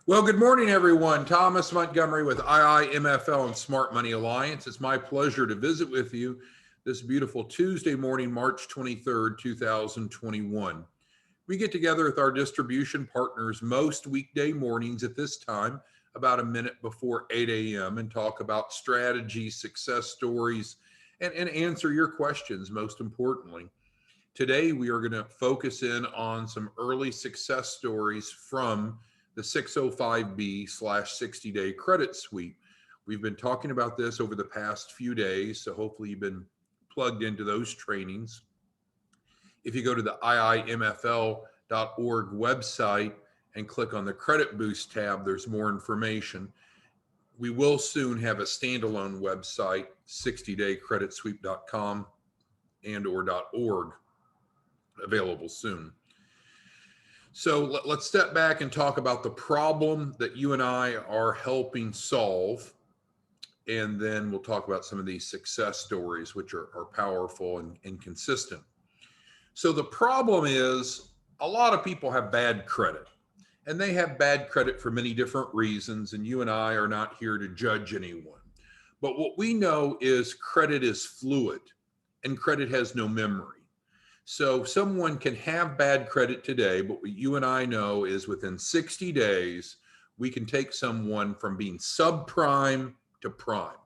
Well, good morning, everyone. Thomas Montgomery with IIMFL and Smart Money Alliance. It's my pleasure to visit with you this beautiful Tuesday morning, March 23rd, 2021. We get together with our distribution partners most weekday mornings at this time, about a minute before 8 a.m., and talk about strategies, success stories, and answer your questions, most importantly. Today, we are going to focus in on some early success stories from the 605B/60-day credit sweep. We've been talking about this over the past few days, so hopefully you've been plugged into those trainings. If you go to the iimfl.org website and click on the Credit Boost tab, there's more information. We will soon have a standalone website, 60daycreditsweep.com and/or .org, available soon. So let's step back and talk about the problem that you and I are helping solve. And then we'll talk about some of these success stories, which are powerful and consistent. So the problem is a lot of people have bad credit, and they have bad credit for many different reasons. And you and I are not here to judge anyone. But what we know is credit is fluid and credit has no memory. So someone can have bad credit today, but what you and I know is within 60 days, we can take someone from being subprime to prime.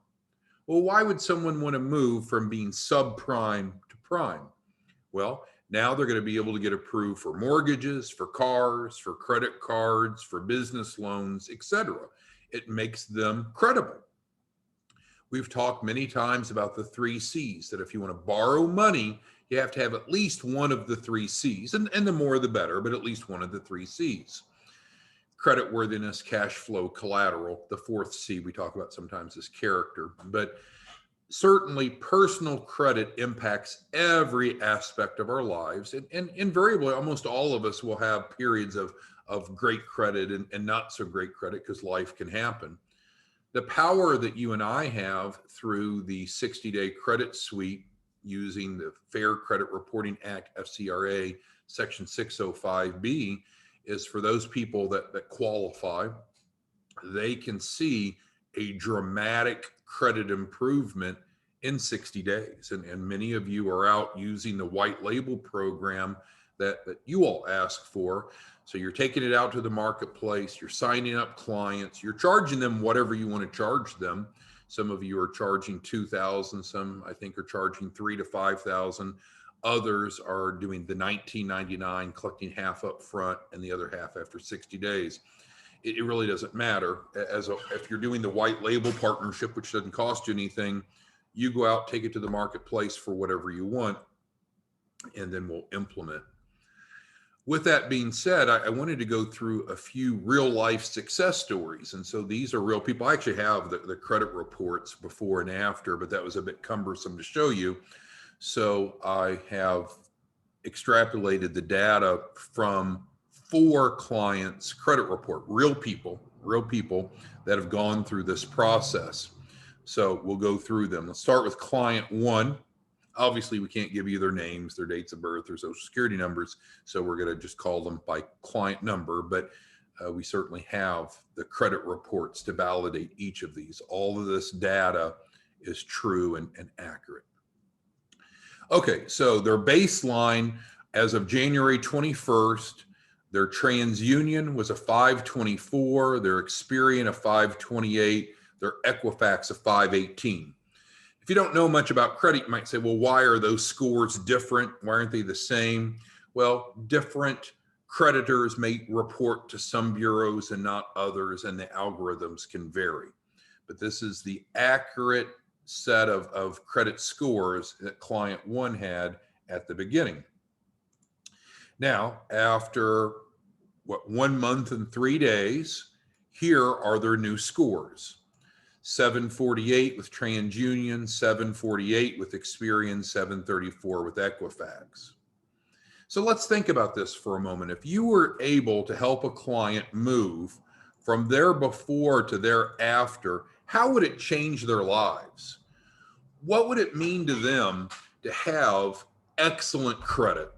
Well, why would someone want to move from being subprime to prime? Well, now they're going to be able to get approved for mortgages, for cars, for credit cards, for business loans, etc. It makes them credible. We've talked many times about the 3 C's, that if you want to borrow money, you have to have at least one of the 3 C's, and the more the better, but at least one of the 3 C's. Creditworthiness, cash flow, collateral. The 4th C we talk about sometimes is character, but certainly personal credit impacts every aspect of our lives. And invariably, almost all of us will have periods of great credit and not so great credit because life can happen. The power that you and I have through the 60-day credit sweep using the Fair Credit Reporting Act, FCRA, Section 605B, is for those people that qualify, they can see a dramatic credit improvement in 60 days. And many of you are out using the white label program that you all ask for. So you're taking it out to the marketplace, you're signing up clients, you're charging them whatever you want to charge them. Some of you are charging $2,000, some I think are charging $3,000 to $5,000. Others are doing the $19.99, collecting half up front and the other half after 60 days. It really doesn't matter. If you're doing the white label partnership, which doesn't cost you anything, you go out, take it to the marketplace for whatever you want, and then we'll implement. With that being said, I wanted to go through a few real life success stories. And so these are real people. I actually have the credit reports before and after, but that was a bit cumbersome to show you. So I have extrapolated the data from 4 clients' credit report, real people that have gone through this process. So we'll go through them. Let's start with client 1. Obviously, we can't give you their names, their dates of birth, their social security numbers, so we're going to just call them by client number, but we certainly have the credit reports to validate each of these. All of this data is true and accurate. Okay, so their baseline as of January 21st, their TransUnion was a 524, their Experian a 528, their Equifax a 518. If you don't know much about credit, you might say, well, why are those scores different? Why aren't they the same? Well, different creditors may report to some bureaus and not others, and the algorithms can vary. But this is the accurate set of credit scores that client 1 had at the beginning. Now, after 1 month and 3 days, here are their new scores. 748 with TransUnion, 748 with Experian, 734 with Equifax. So let's think about this for a moment. If you were able to help a client move from their before to their after, how would it change their lives? What would it mean to them to have excellent credit?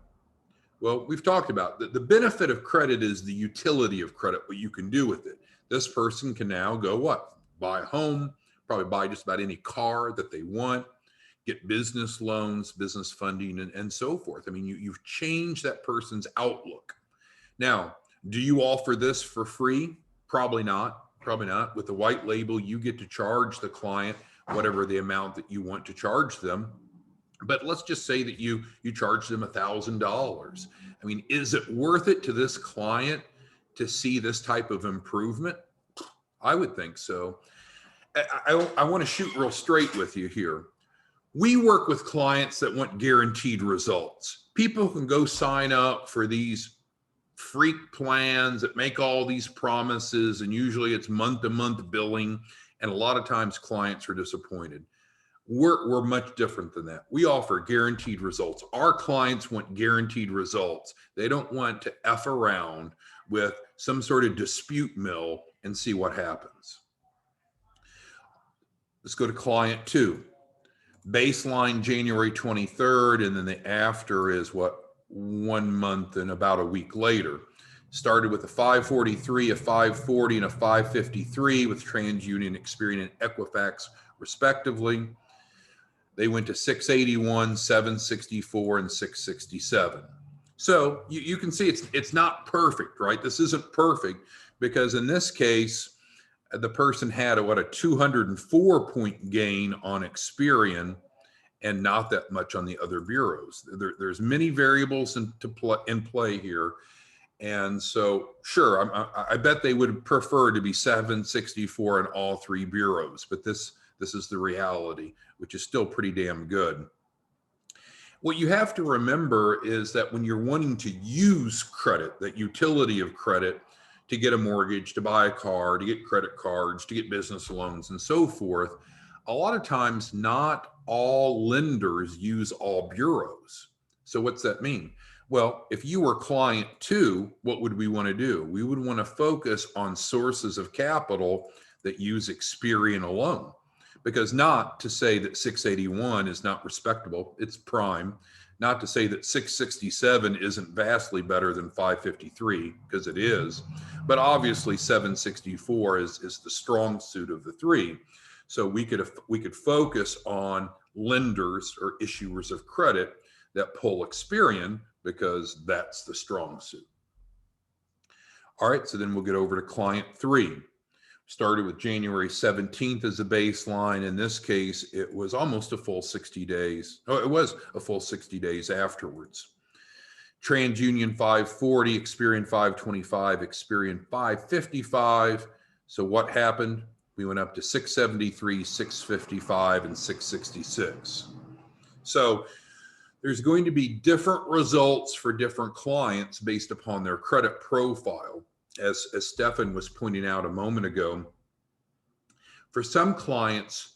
Well, we've talked about that. The benefit of credit is the utility of credit, what you can do with it. This person can now go what? Buy a home, probably buy just about any car that they want, get business loans, business funding, and so forth. I mean, you've changed that person's outlook. Now, do you offer this for free? Probably not. Probably not. With the white label, you get to charge the client whatever the amount that you want to charge them. But let's just say that you charge them $1,000. I mean, is it worth it to this client to see this type of improvement? I would think so. I want to shoot real straight with you here. We work with clients that want guaranteed results. People can go sign up for these freak plans that make all these promises, and usually it's month-to-month billing, and a lot of times clients are disappointed. We're much different than that. We offer guaranteed results. Our clients want guaranteed results. They don't want to F around with some sort of dispute mill and see what happens. Let's go to client 2. Baseline January 23rd, and then the after is what, 1 month and about a week later. Started with a 543, a 540, and a 553 with TransUnion, Experian, and Equifax respectively. They went to 681, 764, and 667. So you can see it's not perfect, right? This isn't perfect because in this case, the person had a 204-point gain on Experian and not that much on the other bureaus. There's many variables in play here. And so, sure, I bet they would prefer to be 764 in all 3 bureaus, but this is the reality, which is still pretty damn good. What you have to remember is that when you're wanting to use credit, that utility of credit, to get a mortgage, to buy a car, to get credit cards, to get business loans, and so forth, a lot of times not all lenders use all bureaus. So what's that mean? Well, if you were client 2, what would we want to do? We would want to focus on sources of capital that use Experian alone. Because not to say that 681 is not respectable, it's prime. Not to say that 667 isn't vastly better than 553, because it is. But obviously 764 is the strong suit of the 3. So we could focus on lenders or issuers of credit that pull Experian because that's the strong suit. All right, so then we'll get over to client 3. Started with January 17th as a baseline. In this case, it was almost a full 60 days. Oh, it was a full 60 days afterwards. TransUnion 540, Experian 525, Experian 555. So what happened? We went up to 673, 655, and 666. So there's going to be different results for different clients based upon their credit profile. As Stefan was pointing out a moment ago, for some clients,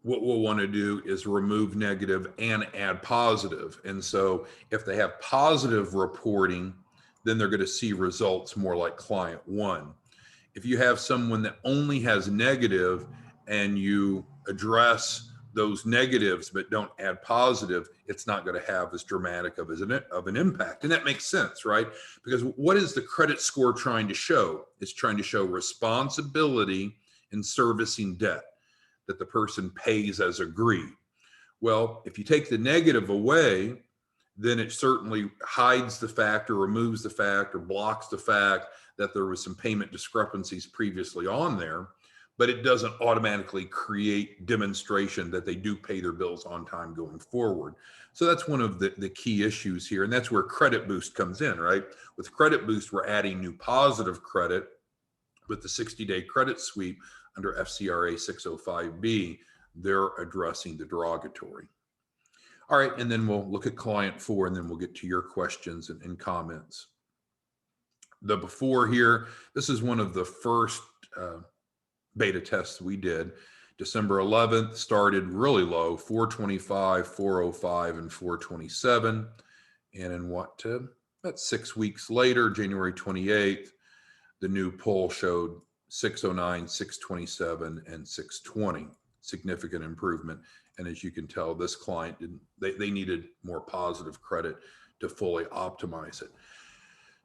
what we'll want to do is remove negative and add positive. And so if they have positive reporting, then they're going to see results more like client 1. If you have someone that only has negative and you address those negatives but don't add positive, it's not going to have as dramatic of an impact. And that makes sense, right? Because what is the credit score trying to show? It's trying to show responsibility in servicing debt, that the person pays as agreed. Well, if you take the negative away, then it certainly hides the fact or removes the fact or blocks the fact that there was some payment discrepancies previously on there, but it doesn't automatically create demonstration that they do pay their bills on time going forward. So that's one of the key issues here. And that's where Credit Boost comes in, right? With Credit Boost, we're adding new positive credit with the 60-day credit sweep under FCRA 605B. They're addressing the derogatory. All right, and then we'll look at client 4, and then we'll get to your questions and comments. The before here, this is one of the first beta tests we did. December 11th, started really low, 425, 405, and 427. And in about 6 weeks later, January 28th, the new poll showed 609, 627, and 620. Significant improvement. And as you can tell, this client they needed more positive credit to fully optimize it.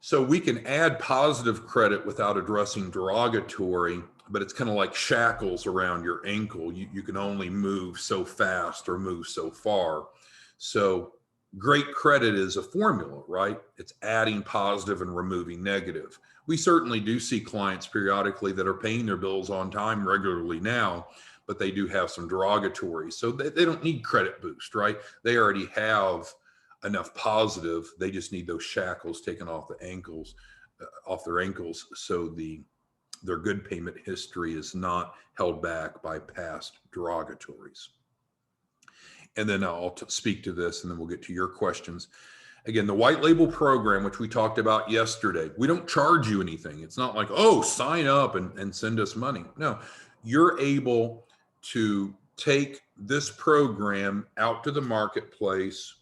So we can add positive credit without addressing derogatory, but it's kind of like shackles around your ankle. You can only move so fast or move so far. So great credit is a formula, right? It's adding positive and removing negative. We certainly do see clients periodically that are paying their bills on time regularly now, but they do have some derogatory. So they don't need credit boost, right? They already have enough positive. They just need those shackles taken off the ankles, off their ankles, so their good payment history is not held back by past derogatories. And then I'll speak to this, and then we'll get to your questions. Again, the white label program, which we talked about yesterday, we don't charge you anything. It's not like, oh, sign up and send us money. No, you're able to take this program out to the marketplace.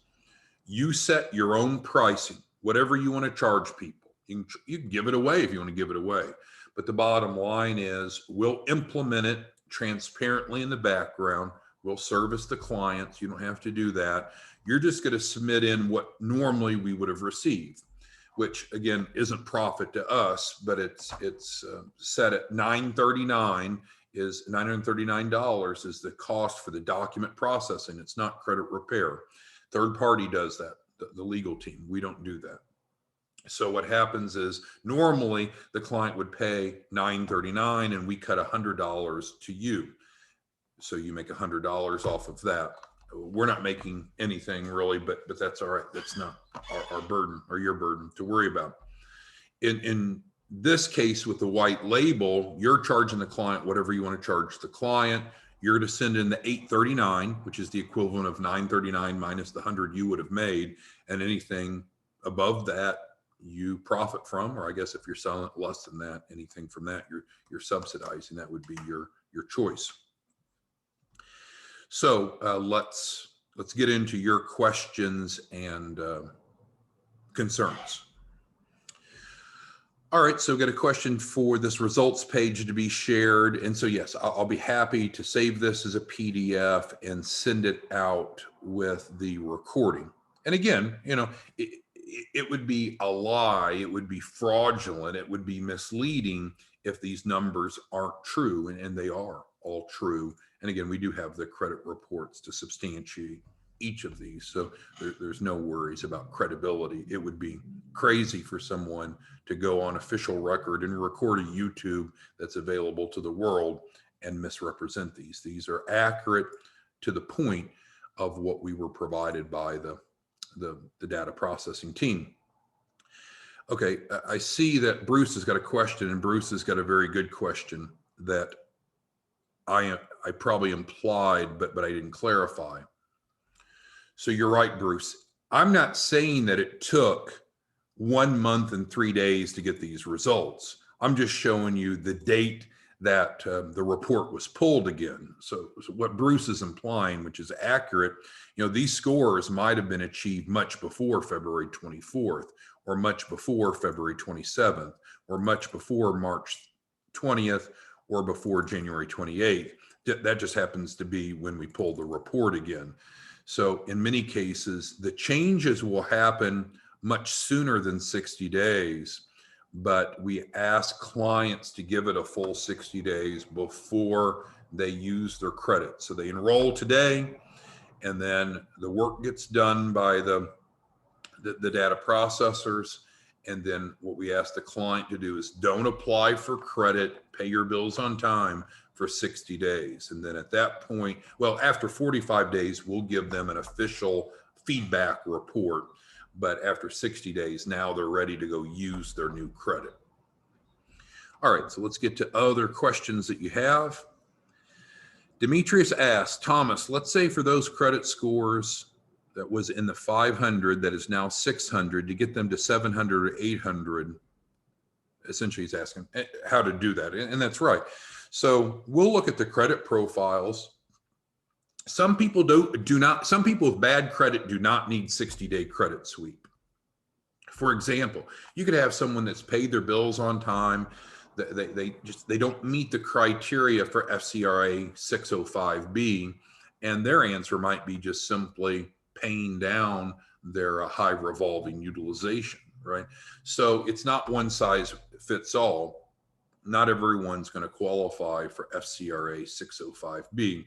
You set your own pricing, whatever you want to charge people. You can give it away if you want to give it away. But the bottom line is we'll implement it transparently in the background. We'll service the clients. You don't have to do that. You're just going to submit in what normally we would have received, which again isn't profit to us, but it's set at $939 is $939 is the cost for the document processing. It's not credit repair. Third party does that, the legal team. We don't do that. So what happens is normally the client would pay $939 and we cut $100 to you. So you make $100 off of that. We're not making anything really, but that's all right. That's not our burden or your burden to worry about. In this case with the white label, you're charging the client whatever you want to charge the client. You're to send in the $839, which is the equivalent of $939 minus the 100 you would have made, and anything above that you profit from, or I guess if you're selling it less than that, anything from that you're subsidizing. That would be your choice. So let's get into your questions and concerns. All right, so got a question for this results page to be shared. And so yes, I'll be happy to save this as a PDF and send it out with the recording. And again, it would be a lie, it would be fraudulent, it would be misleading if these numbers aren't true, and they are all true. And again, we do have the credit reports to substantiate each of these. So there's no worries about credibility. It would be crazy for someone to go on official record and record a YouTube that's available to the world and misrepresent these. These are accurate to the point of what we were provided by the data processing team. Okay, I see that Bruce has got a question, and Bruce has got a very good question that I probably implied, but I didn't clarify. So you're right, Bruce. I'm not saying that it took 1 month and 3 days to get these results. I'm just showing you the date that the report was pulled again. So what Bruce is implying, which is accurate, these scores might have been achieved much before February 24th, or much before February 27th, or much before March 20th, or before January 28th. That just happens to be when we pull the report again. So in many cases, the changes will happen much sooner than 60 days, but we ask clients to give it a full 60 days before they use their credit. So they enroll today, and then the work gets done by the data processors. And then what we ask the client to do is don't apply for credit, pay your bills on time for 60 days. And then at that point, well, after 45 days, we'll give them an official feedback report. But after 60 days, now they're ready to go use their new credit. All right, so let's get to other questions that you have. Demetrius asked, Thomas, let's say for those credit scores that was in the 500 that is now 600, to get them to 700 or 800, essentially he's asking how to do that. And that's right. So we'll look at the credit profiles. Some people some people with bad credit do not need 60-day credit sweep. For example, you could have someone that's paid their bills on time. They don't meet the criteria for FCRA 605B, and their answer might be just simply paying down their high revolving utilization. right? So it's not one size fits all. Not everyone's going to qualify for FCRA 605B.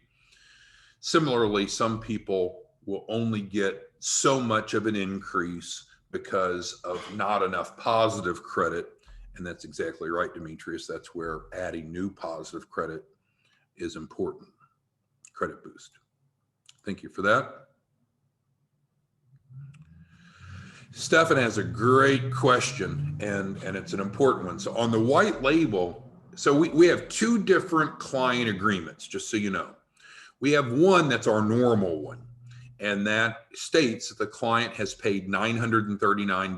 Similarly, some people will only get so much of an increase because of not enough positive credit. And that's exactly right, Demetrius. That's where adding new positive credit is important. Credit boost. Thank you for that. Stefan has a great question, and it's an important one. So on the white label, so we have two different client agreements, just so you know. We have one that's our normal one, and that states that the client has paid $939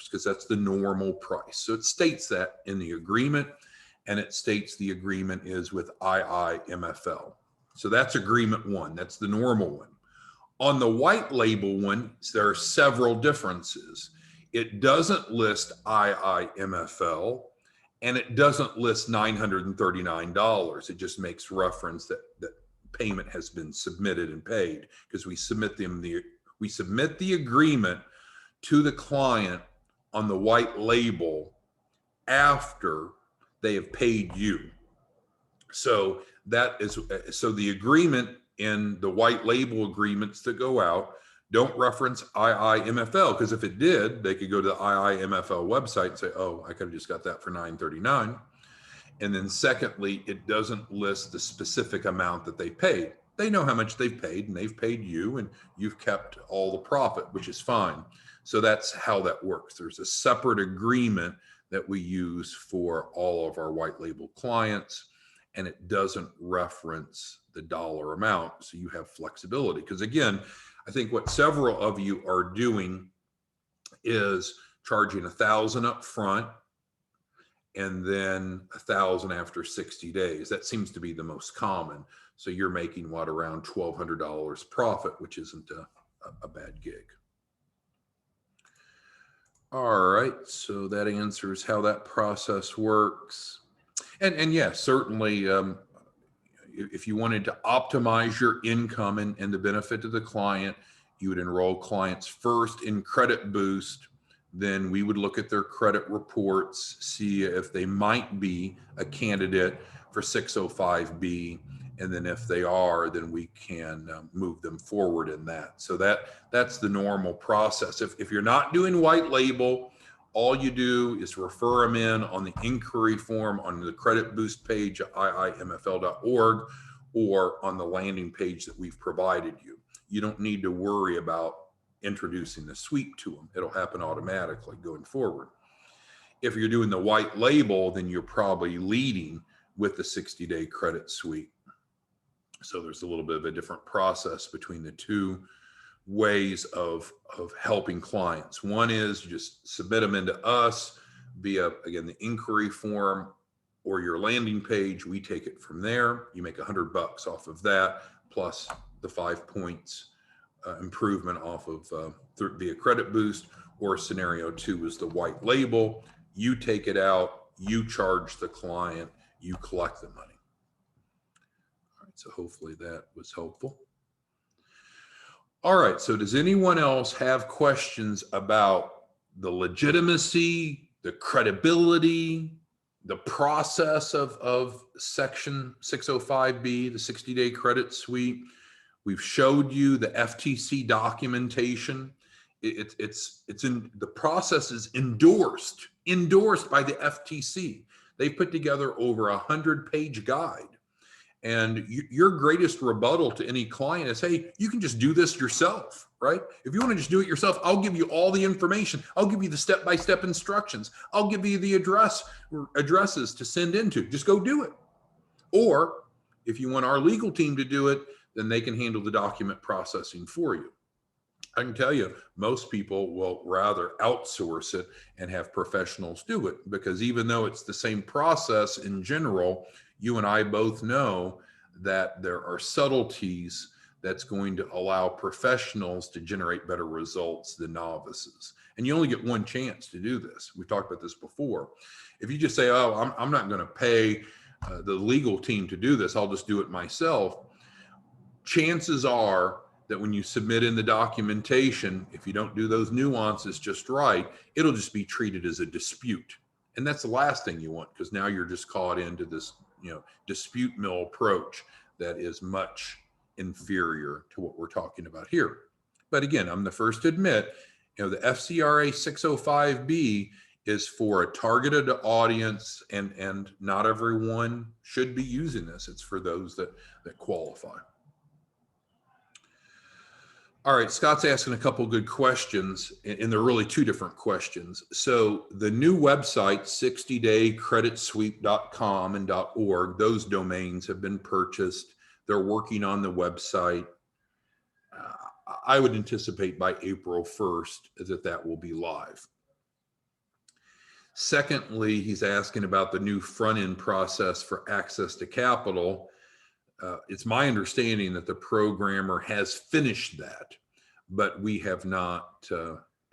because that's the normal price. So it states that in the agreement, and it states the agreement is with IIMFL. So that's agreement one. That's the normal one. On the white label one, there are several differences. It doesn't list IIMFL, and it doesn't list $939. It just makes reference that payment has been submitted and paid, because we submit the agreement to the client on the white label after they have paid you. So the agreement in the white label agreements that go out don't reference IIMFL, because if it did, they could go to the IIMFL website and say, oh, I could have just got that for $939. And then secondly, it doesn't list the specific amount that they paid. They know how much they've paid, and they've paid you, and you've kept all the profit, which is fine. So that's how that works. There's a separate agreement that we use for all of our white label clients, and it doesn't reference the dollar amount. So you have flexibility. Because again, I think what several of you are doing is charging $1,000 up front and then $1,000 after 60 days. That seems to be the most common. So you're making around $1,200 profit, which isn't a bad gig. All right, so that answers how that process works. And yes, certainly, if you wanted to optimize your income and the benefit to the client, you would enroll clients first in Credit Boost. Then we would look at their credit reports, see if they might be a candidate for 605B. And then if they are, then we can move them forward in that. So that's the normal process. If you're not doing white label, all you do is refer them in on the inquiry form on the Credit Boost page at iimfl.org or on the landing page that we've provided you. You don't need to worry about introducing the suite to them. It'll happen automatically going forward. If you're doing the white label, then you're probably leading with the 60-day credit suite. So there's a little bit of a different process between the two ways of helping clients. One is you just submit them into us via, again, the inquiry form or your landing page. We take it from there. You make $100 off of that, plus the 5 points improvement off of via Credit Boost. Or scenario 2 is the white label. You take it out, you charge the client, you collect the money. All right, so hopefully that was helpful. All right, so does anyone else have questions about the legitimacy, the credibility, the process of Section 605B, the 60-day credit suite? We've showed you the FTC documentation. It's in the process is endorsed by the FTC. They've put together over 100-page guide. And your greatest rebuttal to any client is, hey, you can just do this yourself, right? If you want to just do it yourself, I'll give you all the information. I'll give you the step-by-step instructions. I'll give you the addresses to send into. Just go do it. Or if you want our legal team to do it, then they can handle the document processing for you. I can tell you, most people will rather outsource it and have professionals do it, because even though it's the same process in general, you and I both know that there are subtleties that's going to allow professionals to generate better results than novices. And you only get one chance to do this. We've talked about this before. If you just say, oh, I'm not going to pay the legal team to do this, I'll just do it myself. Chances are that when you submit in the documentation, if you don't do those nuances just right, it'll just be treated as a dispute. And that's the last thing you want, because now you're just caught into this, dispute mill approach that is much inferior to what we're talking about here. But again, I'm the first to admit, the FCRA 605B is for a targeted audience, and not everyone should be using this. It's for those that qualify. All right, Scott's asking a couple good questions, and they're really two different questions. So the new website, 60daycreditsweep.com and .org, those domains have been purchased. They're working on the website. I would anticipate by April 1st that will be live. Secondly, he's asking about the new front-end process for access to capital. It's my understanding that the programmer has finished that, but we have not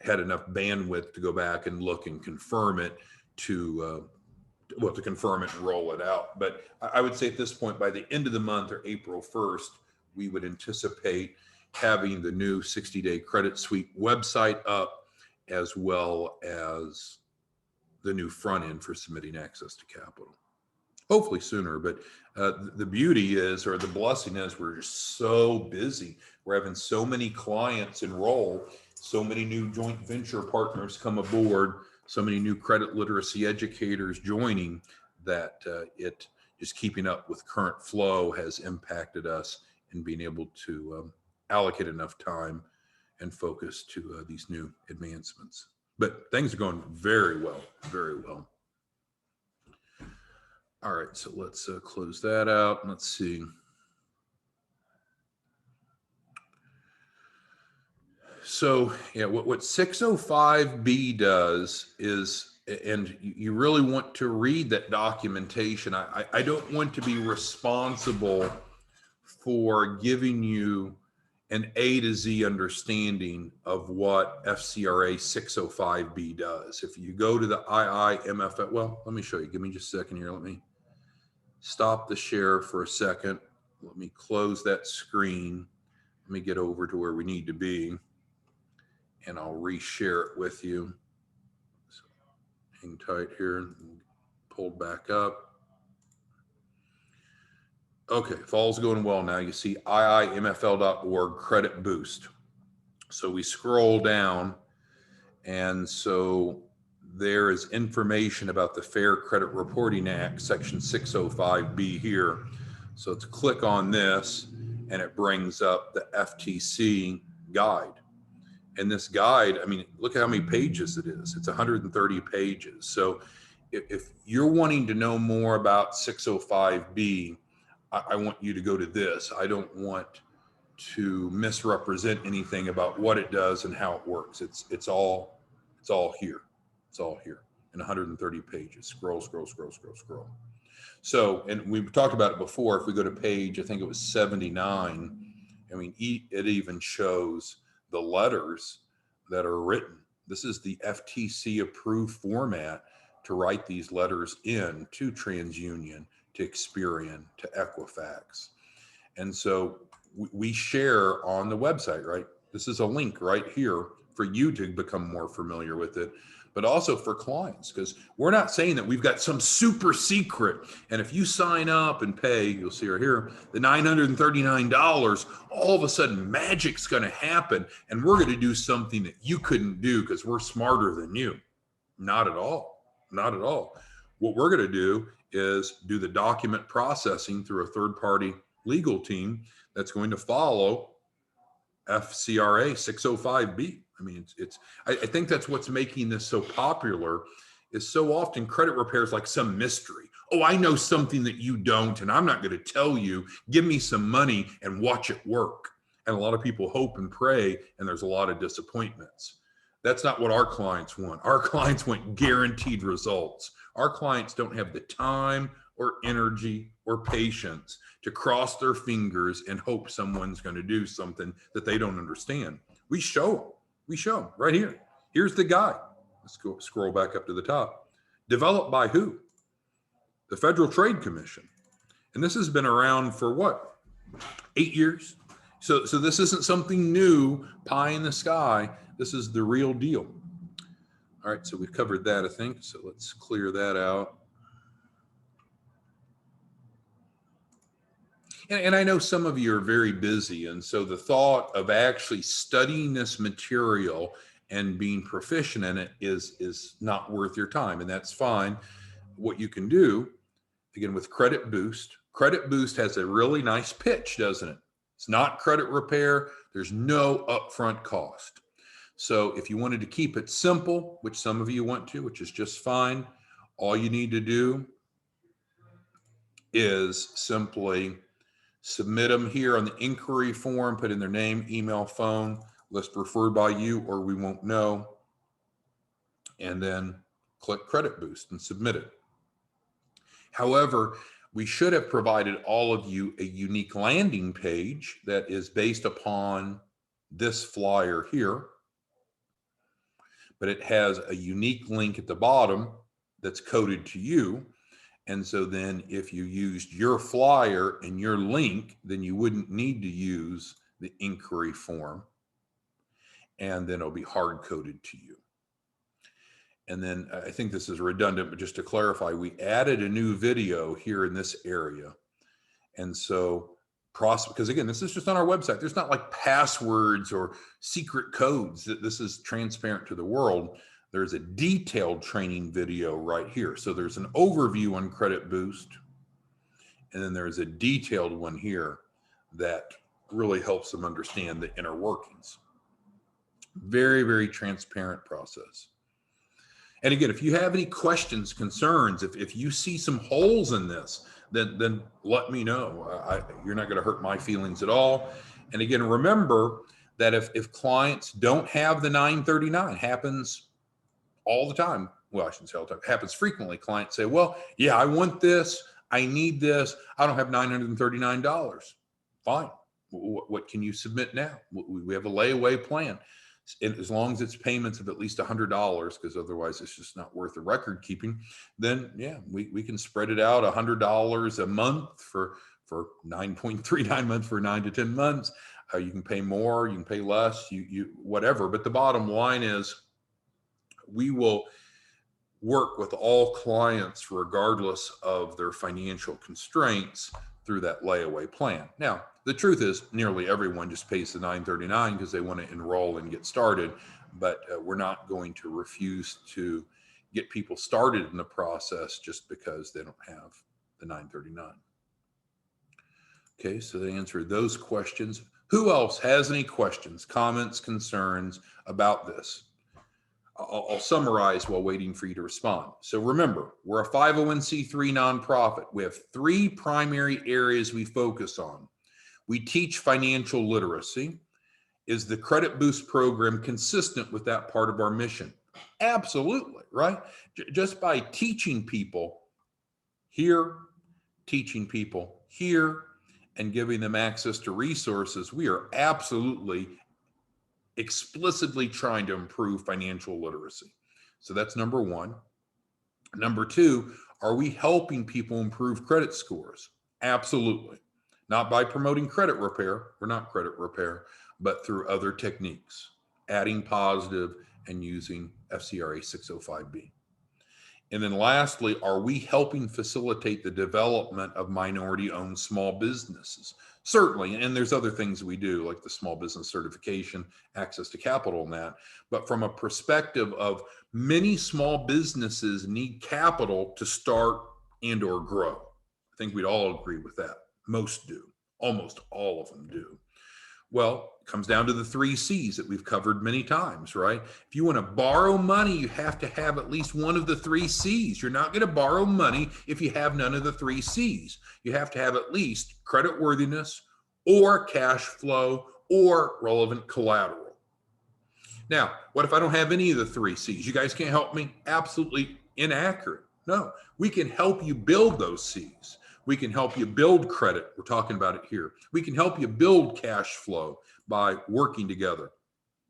had enough bandwidth to go back and look and confirm it to confirm it and roll it out. But I would say at this point, by the end of the month or April 1st, we would anticipate having the new 60-day credit sweep website up, as well as the new front end for submitting access to capital. Hopefully sooner, but the beauty is, or the blessing is, we're just so busy. We're having so many clients enroll, so many new joint venture partners come aboard, so many new credit literacy educators joining, that it just keeping up with current flow has impacted us in being able to allocate enough time and focus to these new advancements. But things are going very well, very well. All right, so let's close that out. Let's see. So yeah, what 605B does is, and you really want to read that documentation. I don't want to be responsible for giving you an A to Z understanding of what FCRA 605B does. If you go to the IIMFL, well, let me show you. Give me just a second here. Let me stop the share for a second. Let me close that screen. Let me get over to where we need to be, and I'll reshare it with you. So hang tight here and pull back up. Okay, if all's going well now, you see iimfl.org credit boost. So we scroll down, and so there is information about the Fair Credit Reporting Act, Section 605B here. So let's click on this, and it brings up the FTC guide. And this guide, I mean, look at how many pages it is. It's 130 pages. So if you're wanting to know more about 605B, I want you to go to this. I don't want to misrepresent anything about what it does and how it works. It's all here. It's all here in 130 pages. Scroll, scroll, scroll, scroll, scroll. So, and we've talked about it before. If we go to page, I think it was 79. I mean, it even shows the letters that are written. This is the FTC approved format to write these letters in to TransUnion, to Experian, to Equifax. And so we share on the website, right? This is a link right here for you to become more familiar with it, but also for clients, because we're not saying that we've got some super secret. And if you sign up and pay, you'll see right here, the $939, all of a sudden magic's going to happen, and we're going to do something that you couldn't do because we're smarter than you. Not at all. Not at all. What we're going to do is do the document processing through a third-party legal team that's going to follow FCRA 605B. I mean, I think that's what's making this so popular, is so often credit repair is like some mystery. Oh, I know something that you don't, and I'm not going to tell you. Give me some money and watch it work. And a lot of people hope and pray, and there's a lot of disappointments. That's not what our clients want. Our clients want guaranteed results. Our clients don't have the time or energy or patience to cross their fingers and hope someone's going to do something that they don't understand. We show them. We show them right here. Here's the guide. Let's go scroll back up to the top. Developed by who? The Federal Trade Commission. And this has been around for what? 8 years. So this isn't something new, pie in the sky. This is the real deal. All right, so we've covered that, I think. So let's clear that out. And I know some of you are very busy, and so the thought of actually studying this material and being proficient in it is not worth your time, and that's fine. What you can do, again, with Credit Boost has a really nice pitch, doesn't it? It's not credit repair. There's no upfront cost. So if you wanted to keep it simple, which some of you want to, which is just fine, all you need to do is simply submit them here on the inquiry form, put in their name, email, phone, list referred by you, or we won't know, and then click Credit Boost and submit it. However, we should have provided all of you a unique landing page that is based upon this flyer here, but it has a unique link at the bottom that's coded to you. And so then if you used your flyer and your link, then you wouldn't need to use the inquiry form, and then it'll be hard coded to you. And then I think this is redundant, but just to clarify, we added a new video here in this area. And so because again, this is just on our website. There's not like passwords or secret codes. This is transparent to the world. There's a detailed training video right here. So there's an overview on Credit Boost, and then there's a detailed one here that really helps them understand the inner workings. Very, very transparent process. And again, if you have any questions, concerns, if you see some holes in this, then let me know. You're not going to hurt my feelings at all. And again, remember that if clients don't have the 939, happens all the time. Well, I shouldn't say all the time. It happens frequently. Clients say, well, yeah, I want this. I need this. I don't have $939. Fine. What can you submit now? We have a layaway plan. As long as it's payments of at least $100, because otherwise it's just not worth the record keeping, then yeah, we can spread it out $100 a month for 9.39 months, for 9 to 10 months. You can pay more, you can pay less, you whatever. But the bottom line is we will work with all clients regardless of their financial constraints through that layaway plan. Now, the truth is nearly everyone just pays the 939 because they want to enroll and get started, but we're not going to refuse to get people started in the process just because they don't have the 939. Okay, so they answered those questions. Who else has any questions, comments, concerns about this? I'll summarize while waiting for you to respond. So remember, we're a 501c3 nonprofit. We have 3 primary areas we focus on. We teach financial literacy. Is the Credit Boost program consistent with that part of our mission? Absolutely, right? Just by teaching people here, teaching people here, and giving them access to resources, we are absolutely explicitly trying to improve financial literacy. So that's number 1. Number 2, are we helping people improve credit scores? Absolutely. Not by promoting credit repair, we're not credit repair, but through other techniques, adding positive and using FCRA 605B. And then lastly, are we helping facilitate the development of minority-owned small businesses? Certainly, and there's other things we do, like the small business certification, access to capital and that. But from a perspective of many small businesses need capital to start and or grow. I think we'd all agree with that. Most do. Almost all of them do. Well, it comes down to the 3 C's that we've covered many times, right? If you want to borrow money, you have to have at least one of the 3 C's. You're not going to borrow money if you have none of the 3 C's. You have to have at least creditworthiness or cash flow or relevant collateral. Now, what if I don't have any of the 3 C's? You guys can't help me? Absolutely inaccurate. No, we can help you build those C's. We can help you build credit. We're talking about it here. We can help you build cash flow by working together,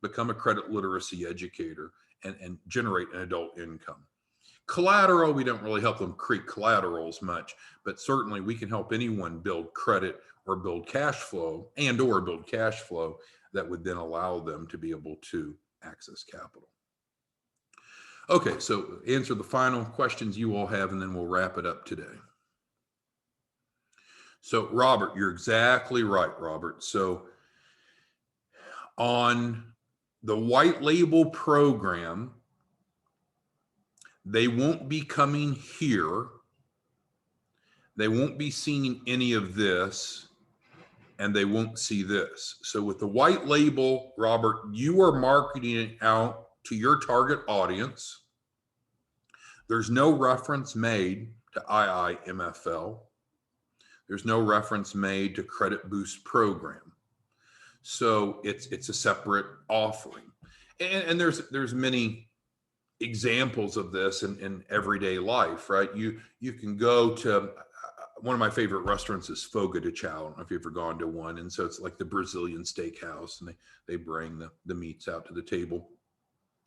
become a credit literacy educator, and generate an adult income. Collateral, we don't really help them create collaterals much, but certainly we can help anyone build credit or build cash flow or build cash flow that would then allow them to be able to access capital. Okay, so answer the final questions you all have, and then we'll wrap it up today. So Robert, you're exactly right, Robert. So on the white label program, they won't be coming here. They won't be seeing any of this, and they won't see this. So with the white label, Robert, you are marketing it out to your target audience. There's no reference made to IIMFL. There's no reference made to Credit Boost Program. So it's a separate offering. And there's many examples of this in everyday life, right? You can go to one of my favorite restaurants is Fogo de Chao. I don't know if you've ever gone to one. And so it's like the Brazilian steakhouse, and they bring the meats out to the table.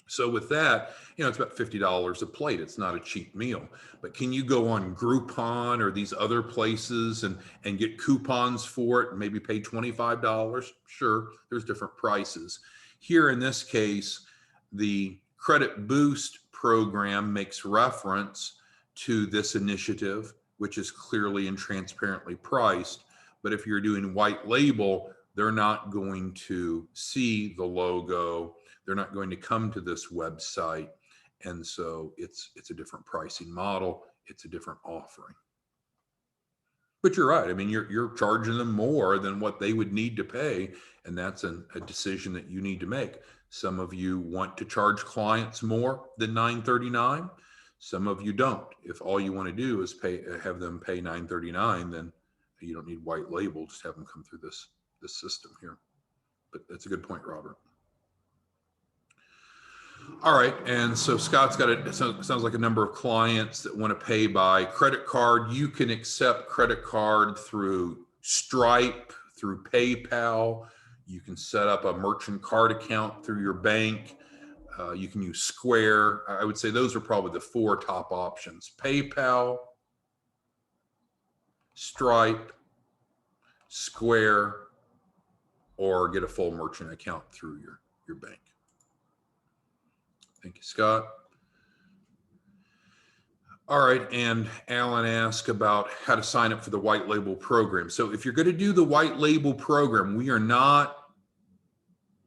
So with that, it's about $50 a plate. It's not a cheap meal. But can you go on Groupon or these other places and get coupons for it and maybe pay $25? Sure, there's different prices. Here in this case, the Credit Boost program makes reference to this initiative, which is clearly and transparently priced. But if you're doing white label, they're not going to see the logo. They're not going to come to this website. And so it's a different pricing model. It's a different offering. But you're right. I mean, you're charging them more than what they would need to pay. And that's a decision that you need to make. Some of you want to charge clients more than $9.39. Some of you don't. If all you want to do is have them pay $9.39, then you don't need white label. Just have them come through this system here. But that's a good point, Robert. All right, and so Scott's got it sounds like a number of clients that want to pay by credit card. You can accept credit card through Stripe, through PayPal. You can set up a merchant card account through your bank. You can use Square. I would say those are probably the 4 top options: PayPal, Stripe, Square, or get a full merchant account through your bank. Thank you, Scott. All right, and Alan asked about how to sign up for the white label program. So if you're going to do the white label program, we are not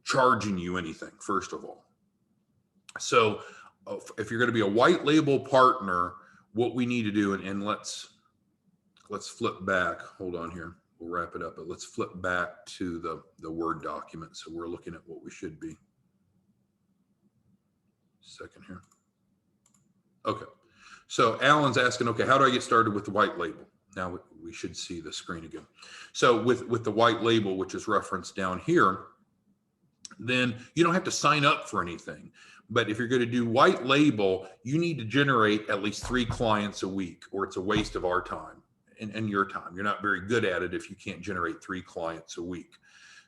charging you anything, first of all. So if you're going to be a white label partner, what we need to do, and let's flip back. Hold on here. We'll wrap it up, but let's flip back to the Word document. So we're looking at what we should be. Second here. Okay. So Alan's asking, okay, how do I get started with the white label? Now we should see the screen again. So with the white label, which is referenced down here, then you don't have to sign up for anything. But if you're going to do white label, you need to generate at least 3 clients a week, or it's a waste of our time and your time. You're not very good at it if you can't generate 3 clients a week.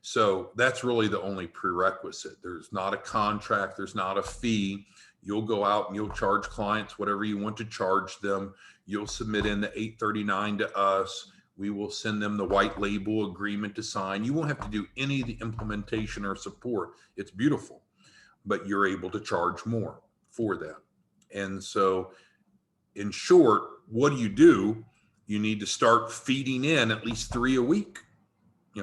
So that's really the only prerequisite. There's not a contract. There's not a fee. You'll go out and you'll charge clients whatever you want to charge them. You'll submit in the $839 to us. We will send them the white label agreement to sign. You won't have to do any of the implementation or support. It's beautiful, but you're able to charge more for that. And so in short, what do? You need to start feeding in at least 3 a week.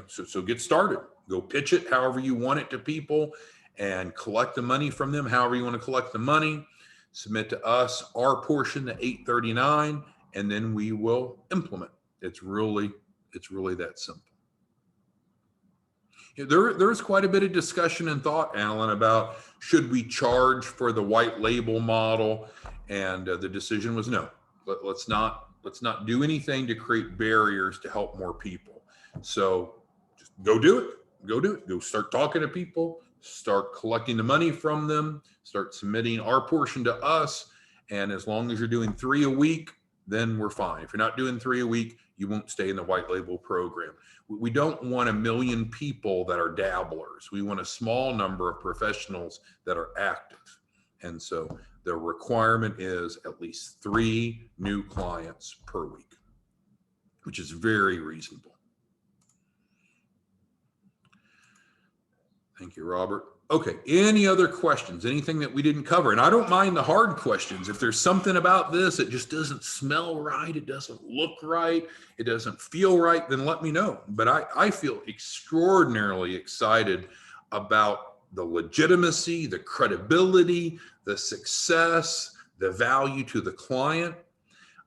So get started. Go pitch it however you want it to people and collect the money from them however you want to collect the money. Submit to us our portion, the $839, and then we will implement. It's really that simple. There's quite a bit of discussion and thought, Alan, about should we charge for the white label model, and the decision was no. Let's not do anything to create barriers to help more people. So just go do it. Go start talking to people, start collecting the money from them, start submitting our portion to us. And as long as you're doing 3 a week, then we're fine. If you're not doing 3 a week, you won't stay in the white label program. We don't want 1 million people that are dabblers. We want a small number of professionals that are active. And so the requirement is at least 3 new clients per week, which is very reasonable. Thank you, Robert. Okay, any other questions? Anything that we didn't cover? And I don't mind the hard questions. If there's something about this that just doesn't smell right, it doesn't look right, it doesn't feel right, then let me know. But I feel extraordinarily excited about the legitimacy, the credibility, the success, the value to the client.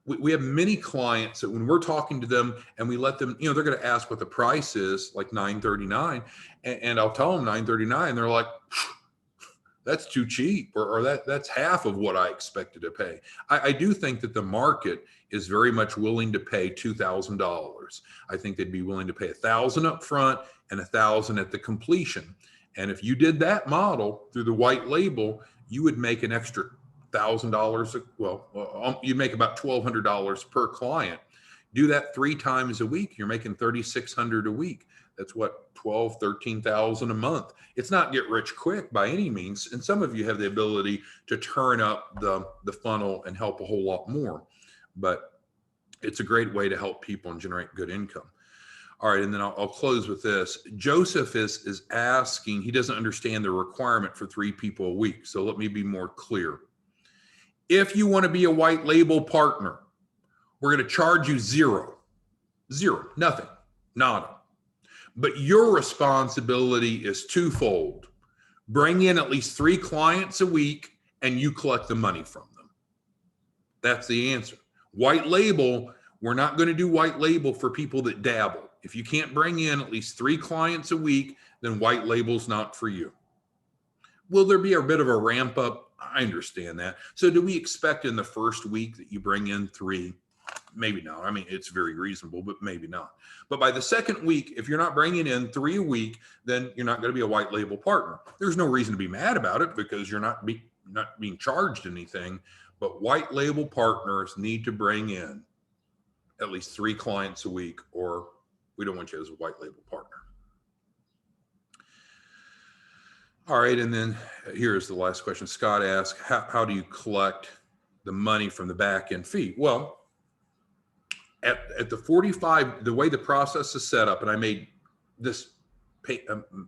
We have many clients that when we're talking to them and we let them, they're going to ask what the price is, like $939, and I'll tell them $939. They're like, that's too cheap, or that's half of what I expected to pay. I do think that the market is very much willing to pay $2,000. I think they'd be willing to pay $1,000 up front and $1,000 at the completion. And if you did that model through the white label, you would make an extra $1,000. Well, you make about $1,200 per client. Do that 3 times a week. You're making $3,600 a week. That's what, $12,000, $13,000 a month. It's not get rich quick by any means. And some of you have the ability to turn up the funnel and help a whole lot more. But it's a great way to help people and generate good income. All right, and then I'll close with this. Joseph is asking, he doesn't understand the requirement for 3 people a week. So let me be more clear. If you want to be a white label partner, we're going to charge you zero, nothing, nada. But your responsibility is twofold. Bring in at least 3 clients a week and you collect the money from them. That's the answer. White label, we're not going to do white label for people that dabble. If you can't bring in at least 3 clients a week, then white label's not for you. Will there be a bit of a ramp up? I understand that. So do we expect in the first week that you bring in 3? Maybe not. I mean, it's very reasonable, but maybe not. But by the second week, if you're not bringing in 3 a week, then you're not going to be a white label partner. There's no reason to be mad about it because you're not being charged anything. But white label partners need to bring in at least 3 clients a week, or we don't want you as a white label partner. All right, and then here's the last question. Scott asked, how do you collect the money from the back end fee? Well, at the 45, the way the process is set up, and I made this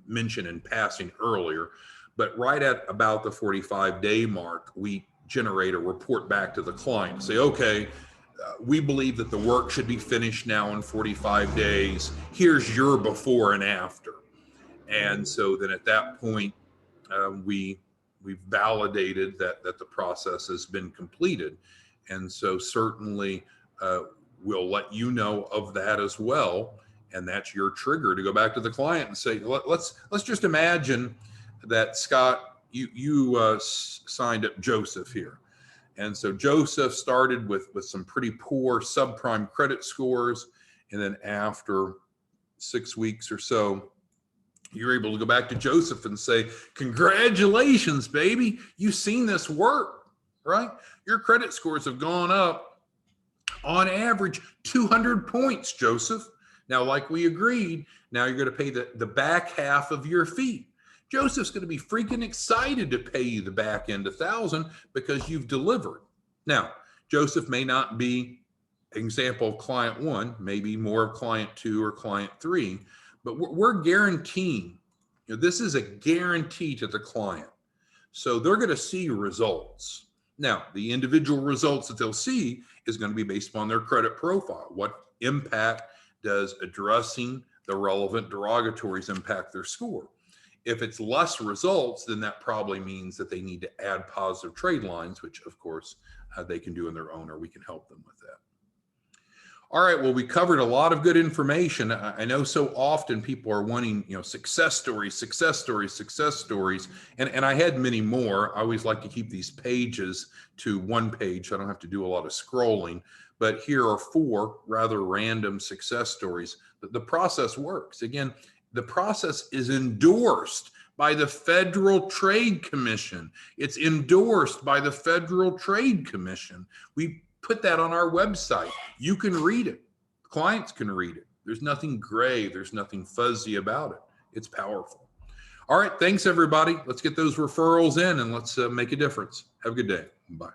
mention in passing earlier, but right at about the 45-day mark, we generate a report back to the client. Say, okay, we believe that the work should be finished now in 45 days. Here's your before and after. And so then at that point, we've validated that the process has been completed. And so certainly we'll let you know of that as well. And that's your trigger to go back to the client and say, let's just imagine that, Scott, you signed up Joseph here. And so Joseph started with some pretty poor subprime credit scores. And then after 6 weeks or so, you're able to go back to Joseph and say, congratulations, baby. You've seen this work, right? Your credit scores have gone up on average 200 points, Joseph. Now, like we agreed, now you're going to pay the back half of your fee. Joseph's going to be freaking excited to pay you the back end 1,000 because you've delivered. Now, Joseph may not be an example of client 1, maybe more of client 2 or client 3, but we're guaranteeing, this is a guarantee to the client. So they're going to see results. Now, the individual results that they'll see is going to be based upon their credit profile. What impact does addressing the relevant derogatories impact their score? If it's less results, then that probably means that they need to add positive trade lines, which of course they can do on their own, or we can help them with that. All right, well, we covered a lot of good information. I know so often people are wanting, success stories, and I had many more. I always like to keep these pages to 1 page so I don't have to do a lot of scrolling. But here are 4 rather random success stories. But the process works. Again, the process is endorsed by the Federal Trade Commission. It's endorsed by the Federal Trade Commission. We put that on our website. You can read it. Clients can read it. There's nothing gray. There's nothing fuzzy about it. It's powerful. All right. Thanks, everybody. Let's get those referrals in and let's make a difference. Have a good day. Bye.